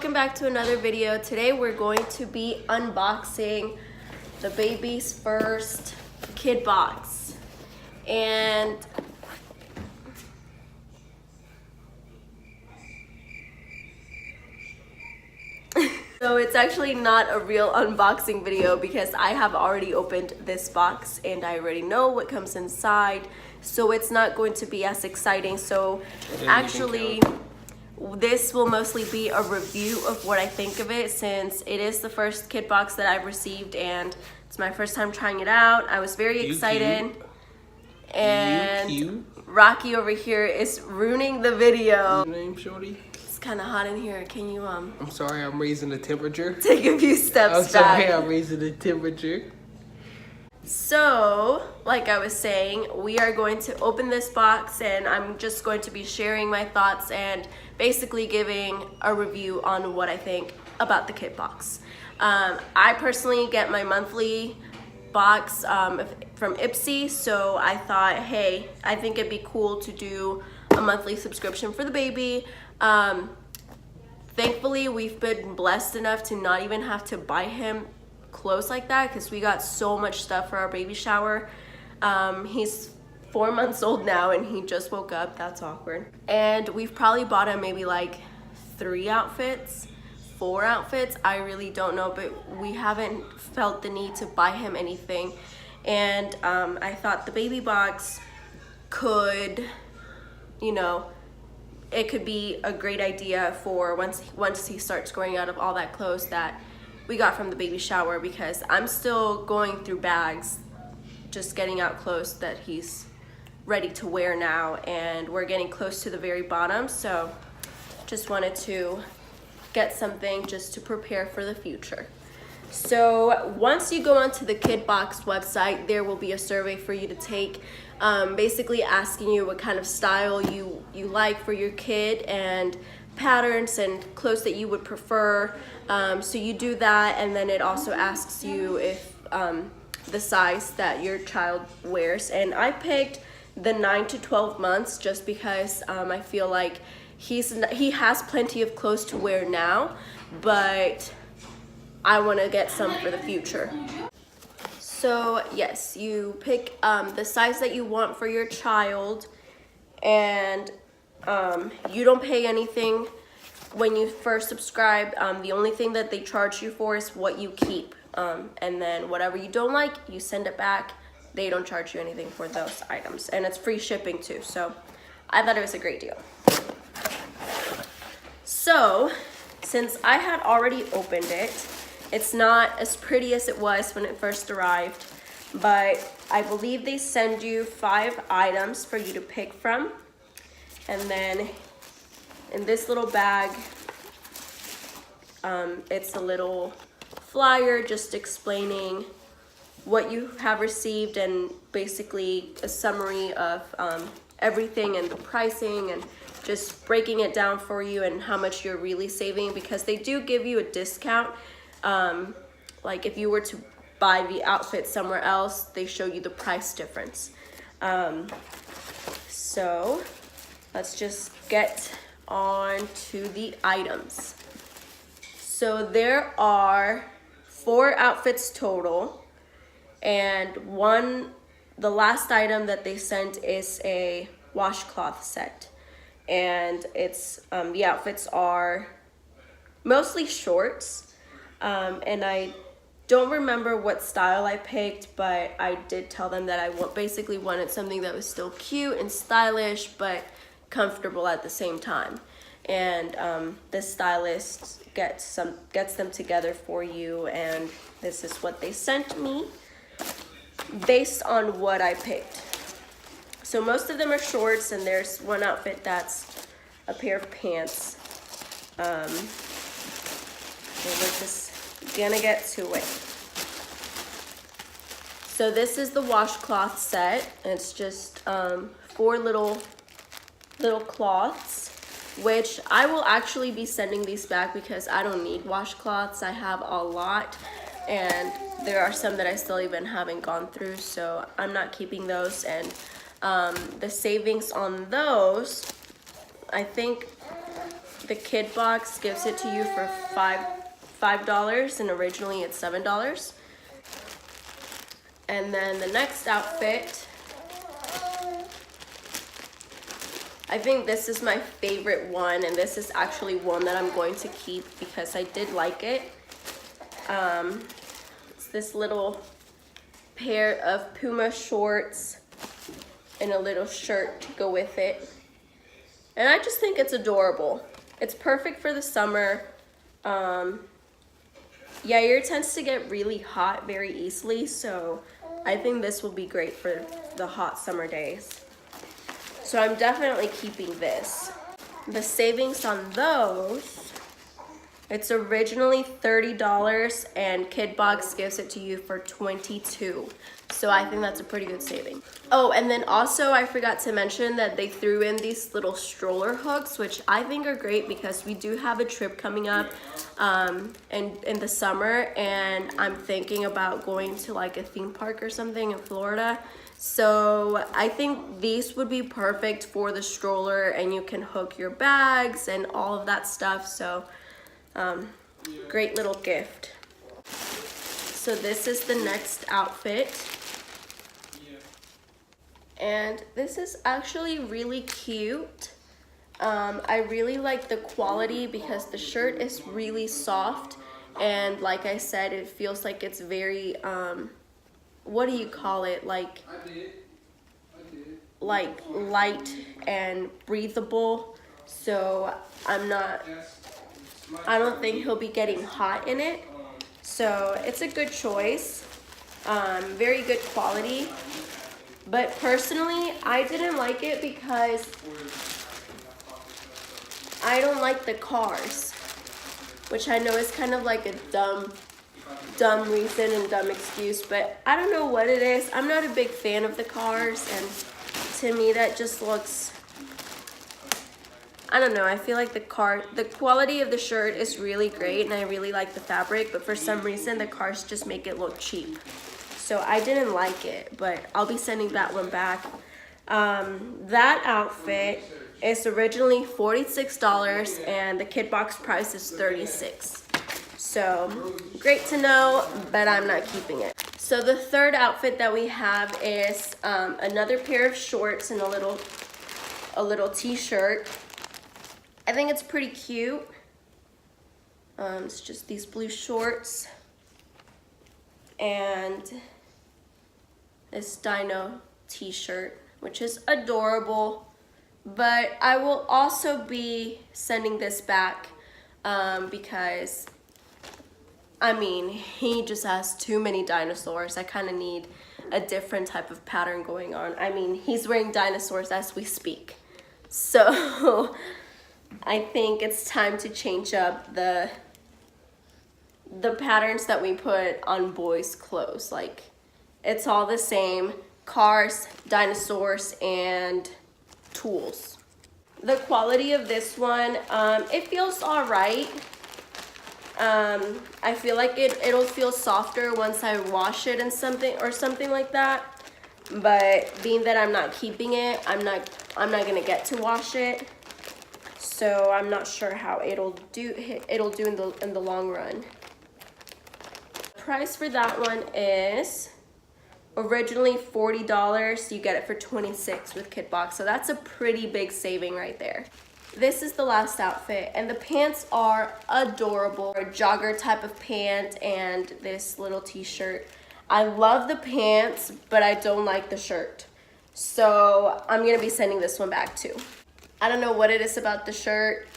welcome back to another video. Today we're going to be unboxing the baby's first Kidbox. And so it's actually not a real unboxing video because I have already opened this box and I already know what comes inside. So it's not going to be as exciting. So actually, this will mostly be a review of what I think of it, since it is the first Kidbox that I've received and it's my first time trying it out. I was very excited. And Rocky over here is ruining the video. Name, shorty? It's kind of hot in here. Can you I'm sorry, I'm raising the temperature. take a few steps I'm sorry, back? I'm raising the temperature. So, like I was saying, we are going to open this box and I'm just going to be sharing my thoughts and basically giving a review on what I think about the Kidbox. I personally get my monthly box from Ipsy, so I thought, hey, I think it'd be cool to do a monthly subscription for the baby. Thankfully, we've been blessed enough to not even have to buy him clothes like that because we got so much stuff for our baby shower. He's 4 months old now and he just woke up. That's awkward. And we've probably bought him maybe like 3 outfits, 4 outfits. I really don't know, but we haven't felt the need to buy him anything. And I thought the baby box could, you know, it could be a great idea for once he starts growing out of all that clothes that we got from the baby shower, because I'm still going through bags, just getting out clothes that he's ready to wear now, and we're getting close to the very bottom, so just wanted to get something just to prepare for the future. So once you go onto the Kidbox website, there will be a survey for you to take, basically asking you what kind of style you like for your kid and patterns and clothes that you would prefer. So you do that, and then it also asks you if the size that your child wears. And I picked the 9 to 12 months just because I feel like he has plenty of clothes to wear now, but I want to get some for the future. So yes, you pick the size that you want for your child, and you don't pay anything when you first subscribe. The only thing that they charge you for is what you keep, and then whatever you don't like, you send it back. They don't charge you anything for those items, and it's free shipping too, so I thought it was a great deal. So since I had already opened it, it's not as pretty as it was when it first arrived, but I believe they send you 5 items for you to pick from. And then in this little bag, it's a little flyer just explaining what you have received and basically a summary of everything and the pricing, and just breaking it down for you and how much you're really saving, because they do give you a discount. Like if you were to buy the outfit somewhere else, they show you the price difference. So let's just get on to the items. So there are 4 outfits total, and the last item that they sent is a washcloth set, and it's the outfits are mostly shorts, and I don't remember what style I picked, but I did tell them that I basically wanted something that was still cute and stylish but comfortable at the same time. And this stylist gets them together for you, and this is what they sent me based on what I picked. So most of them are shorts, and there's one outfit that's a pair of pants. And we're just gonna get to it. So this is the washcloth set, and it's just 4 little cloths, which I will actually be sending these back because I don't need washcloths. I have a lot, and there are some that I still even haven't gone through, so I'm not keeping those. And the savings on those, I think The Kidbox gives it to you for $5 and originally it's $7. And then the next outfit, I think this is my favorite one, and this is actually one that I'm going to keep because I did like it. It's this little pair of Puma shorts and a little shirt to go with it. And I just think it's adorable. It's perfect for the summer. Yair tends to get really hot very easily, so I think this will be great for the hot summer days. So I'm definitely keeping this. The savings on those, it's originally $30 and Kidbox gives it to you for $22. So I think that's a pretty good saving. Oh, and then also I forgot to mention that they threw in these little stroller hooks, which I think are great because we do have a trip coming up in the summer, and I'm thinking about going to like a theme park or something in Florida. So I think these would be perfect for the stroller, and you can hook your bags and all of that stuff. So great little gift. So this is the next outfit. And this is actually really cute. I really like the quality because the shirt is really soft, and like I said, it feels like it's very what do you call it, like light and breathable. So I don't think he'll be getting hot in it, so it's a good choice. Very good quality. But personally, I didn't like it because I don't like the cars, which I know is kind of like a dumb reason and dumb excuse, but I don't know what it is. I'm not a big fan of the cars, and to me that just looks, I don't know, I feel like the quality of the shirt is really great and I really like the fabric, but for some reason the cars just make it look cheap. So I didn't like it, but I'll be sending that one back. That outfit is originally $46 and the Kidbox price is $36. So great to know, but I'm not keeping it. So the third outfit that we have is another pair of shorts and a little t-shirt. I think it's pretty cute. It's just these blue shorts and this dino t-shirt, which is adorable, but I will also be sending this back because I mean, he just has too many dinosaurs. I kind of need a different type of pattern going on. I mean, he's wearing dinosaurs as we speak, so I think it's time to change up the patterns that we put on boys' clothes. Like, it's all the same: cars, dinosaurs, and tools. The quality of this one, it feels all right. I feel like it'll feel softer once I wash it and something like that. But being that I'm not keeping it, I'm not gonna get to wash it. So I'm not sure how it'll do in the long run. Price for that one is originally $40. You get it for $26 with Kidbox, so that's a pretty big saving right there. This is the last outfit, and the pants are adorable. A jogger type of pant and this little t-shirt. I love the pants, but I don't like the shirt, so I'm gonna be sending this one back too. I don't know what it is about the shirt.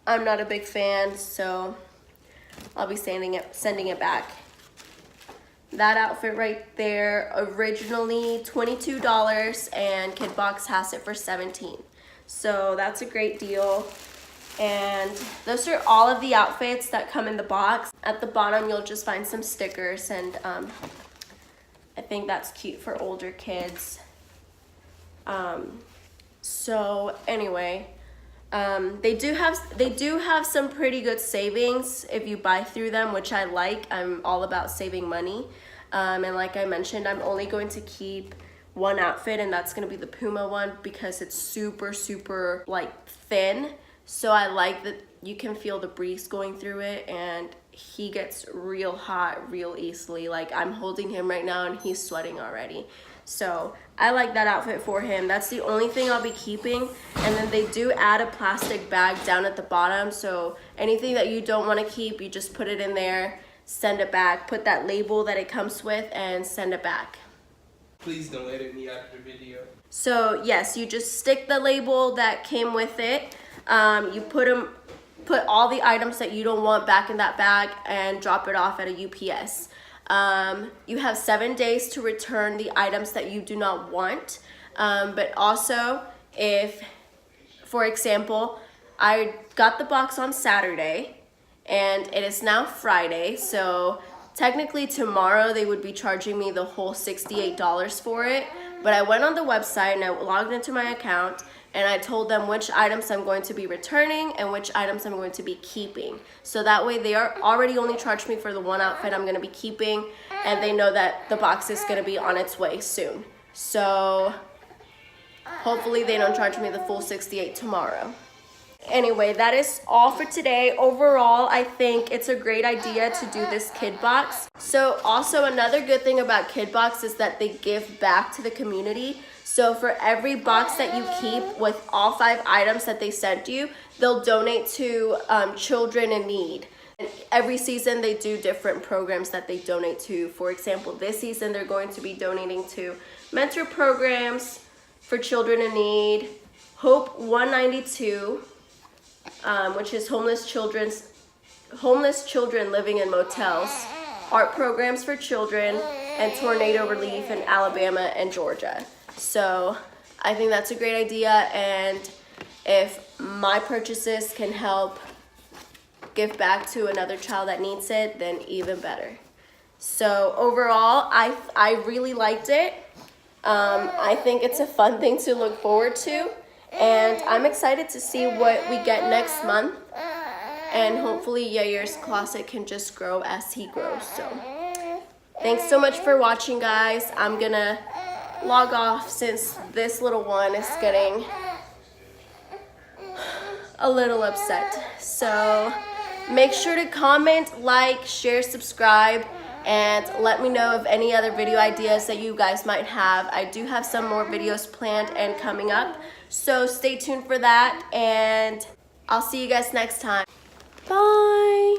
I'm not a big fan, so I'll be sending it back. That outfit right there, originally $22 and Kidbox has it for $17. So that's a great deal. And those are all of the outfits that come in the box. At the bottom, you'll just find some stickers, and I think that's cute for older kids. So anyway, they do have some pretty good savings if you buy through them, which I like. I'm all about saving money. And like I mentioned, I'm only going to keep one outfit, and that's gonna be the Puma one because it's super like thin. So I like that you can feel the breeze going through it, and he gets real hot real easily. Like, I'm holding him right now and he's sweating already. So I like that outfit for him. That's the only thing I'll be keeping. And then they do add a plastic bag down at the bottom. So anything that you don't want to keep, you just put it in there, send it back, put that label that it comes with, and send it back. Please don't edit me out of the video. So yes, you just stick the label that came with it. You put all the items that you don't want back in that bag and drop it off at a UPS. You have 7 days to return the items that you do not want. But also, if, for example, I got the box on Saturday and it is now Friday, so technically tomorrow they would be charging me the whole $68 for it. But I went on the website and I logged into my account and I told them which items I'm going to be returning and which items I'm going to be keeping. So that way they are already only charged me for the one outfit I'm gonna be keeping, and they know that the box is gonna be on its way soon. So hopefully they don't charge me the full $68 tomorrow. Anyway, that is all for today. Overall, I think it's a great idea to do this Kidbox. So also another good thing about Kidbox is that they give back to the community. So for every box that you keep with all 5 items that they sent you, they'll donate to children in need. And every season they do different programs that they donate to. For example, this season they're going to be donating to mentor programs for children in need, Hope 192, which is homeless children living in motels, art programs for children, and tornado relief in Alabama and Georgia. So I think that's a great idea, and if my purchases can help give back to another child that needs it, then even better. So overall, I really liked it. I think it's a fun thing to look forward to, and I'm excited to see what we get next month, and hopefully Yair's closet can just grow as he grows. So thanks so much for watching, guys. I'm gonna log off since this little one is getting a little upset. So make sure to comment, like, share, subscribe, and let me know of any other video ideas that you guys might have. I do have some more videos planned and coming up, so stay tuned for that, and I'll see you guys next time. Bye.